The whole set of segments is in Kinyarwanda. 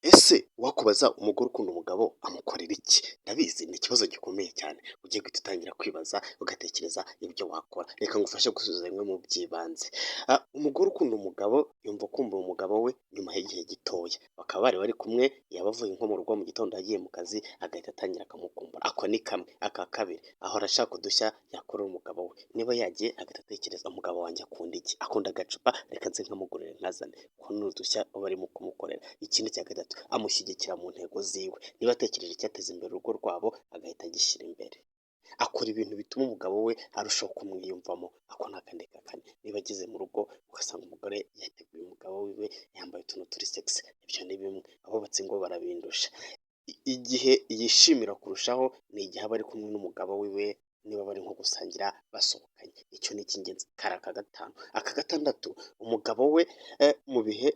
Ese wakubaza umugore ukunda umugabo amukorera iki? Ndabizi ni ikibazo gikomeye cyane, ugiye guhita utangira kwibaza ugatekereza ibyo wakora, reka ngufashe gusubiza bimwe mu by'ibanze. Umugore ukunda umugabo yumva akumbuye umugabo we nyuma y'igihe gitoya, bakaba bari kumwe, yaba avuye nko mu rugo mu gitondo yagiye mu kazi agahita atangira akamukumbura, ako ni kamwe. Aka kabiri, ahora ashaka udushya yakorera umugabo we, niba yagiye agahita atekereza umugabo wanjye akunda iki? Akunda agacupa, reka nze nkamugurire nkazane, ko ni udushya aba arimo kumukorera. Ikindi cya gatatu, amushyigikira mu ntego ziwe, niba atekereje icyateza imbere urugo rwabo agahita agishyira imbere. Akora ibintu bituma umugabo we arushaho kumwiyumvamo, ako ni akandi ka kane. Niba ageze mu rugo ugasanga umugore yateguye umugabo wiwe yambaye utuntu turi segisi, ibyo ni bimwe. Abubatsi ingo barabindusha. Igihe yishimira kurushaho ni igihe aba ari kumwe n'umugabo wiwe, niba bari nko gusangira basohokanye, icyo ni icy'ingenzi. Kari aka gatanu. Aka gatandatu, umugabo we mu bihe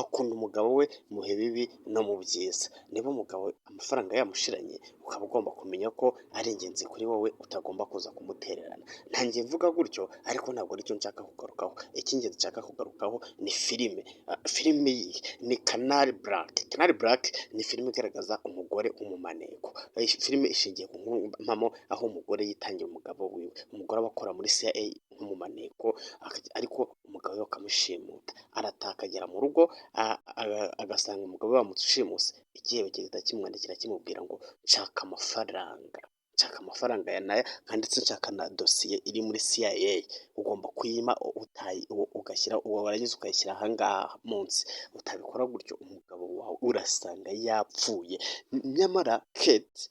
akunda umugabo we mu bihe bibi no mu byiza. Niba umugabo amafaranga yamushiranye, ukaba ugomba kumenya ko ari ingenzi kuri wowe, utagomba kuza kumutererana. Ntangiye mvuga gutyo ariko ntabwo aricyo nshaka kugarukaho. Icy'ingenzi nshaka kugarukaho ni filime. Filime iyi ni Canal Black. Canal Black ni filime igaragaza umugore w'umumaneko. Filime ishingiye ku mpamo aho umugore yitangira umugabo wiwe. Umugore aba akora muri CIA nk'umumaneko, ariko umugabo we bakamushimuta, arataha akagera mu rugo agasanga umugabo we bamushimuse. Igihebe kigahita kimwandikira kimubwira ngo nshaka amafaranga, nshaka amafaranga ya naya, kandi ndetse nshaka na dosiye iri muri CIA, ugomba kuyima ugashyira warangiza ukayishyira aha ngaha munsi. Utabikora gutyo umugabo wawe urasanga yapfuye. Nyamara Kate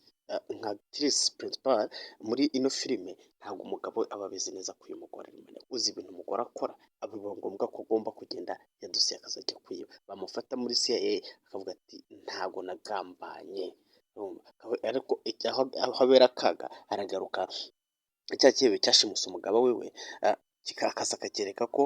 nka actrice principal muri ino filime, ntabwo umugabo aba abizi neza ko uyu mugore ari umunebwe. Uzi ibintu umugore akora, biba ngombwa ko agomba kugenda yadusiye akazajya kwiba. Bamufata muri CIA akavuga ati ntabwo nagambanye. Ariko aho habera akaga aragaruka, cya gihebe cyashimuse umugabo wiwe akaza akakereka ko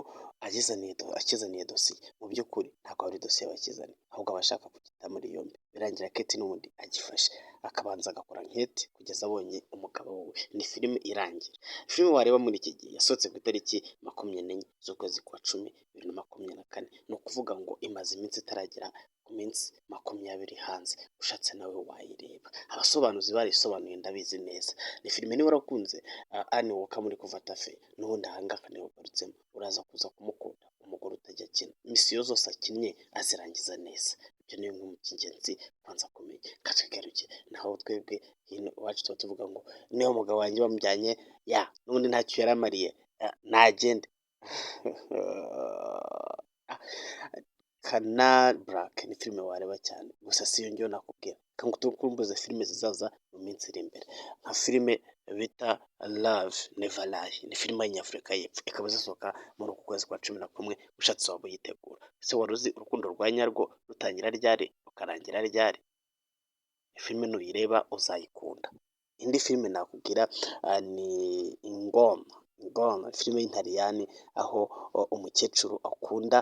akizaniye dosiye. Mu by'ukuri ntabwo ari dosiye bakizaniye, ahubwo aba ashaka kugita muri yombi. Birangira Kate n'ubundi agifashe, akabanza agakora nkete kugeza abonye umugabo we. Ni filime irangira. Filime wareba muri iki gihe yasohotse ku itariki 24 z'ukwezi kwa 10 2024. Ni ukuvuga ngo imaze iminsi itaragera ku minsi 20 hanze. Ushatse nawe wayireba, abasobanuzi barisobanuye ndabizi neza. Ni filime niba warakunze Anne Walker muri kuva tafe, n'ubundi ahangaha niho ugarutsemo, uraza kuza kumukunda. Umugore utajya akina, misiyo zose akinnye azirangiza neza. Ibyo ni bimwe mu by'ingenzi kubanza kumenya. Katugaruke naho twebwe hino iwacu tuba tuvuga ngo niba umugabo wanjye bamujyanye n'ubundi ntacyo yaramariye, nagende. Canal Black ni filime wareba cyane, gusa si iyo ngiyo nakubwira. Kandi tukumbuze filime zizaza mu minsi iri imbere, nka filime bita Love Never Lie. Ni filime y'Afurika y'Epfo, ikaba izasohoka muri uku kwezi kwa 11. Ushatse waba uyitegura. Ese wari uzi urukundo rwa nyarwo rutangira ryari rukarangira ryari? Filime nuyireba uzayikunda. Indi filime nakubwira ni Ingona, filime y'Intaliyani, aho umukecuru akunda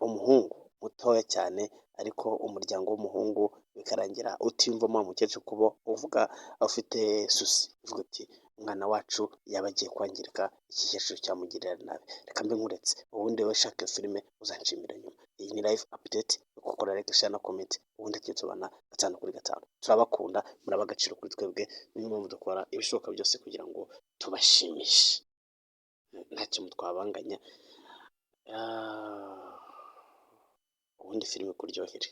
umuhungu mutoya cyane, ariko umuryango w'umuhungu bikarangira utiyumvamo wa mukecuru kuba uvuga ufite susi, uvuga uti umwana wacu yaba agiye kwangirika, iki gikecuru cyamugirira nabi, reka mbe nkuretse. Ubundi wowe shaka iyo filime uzanshimira nyuma. Iyi ni live update, ukora like, share na comment, ubundi tubana 5/5. Turabakunda, muraba agaciro kuri twebwe, niyo mpamvu dukora ibishoboka byose kugira ngo tubashimishe, nta kintu twabanganya, ubundi filime kuryohere.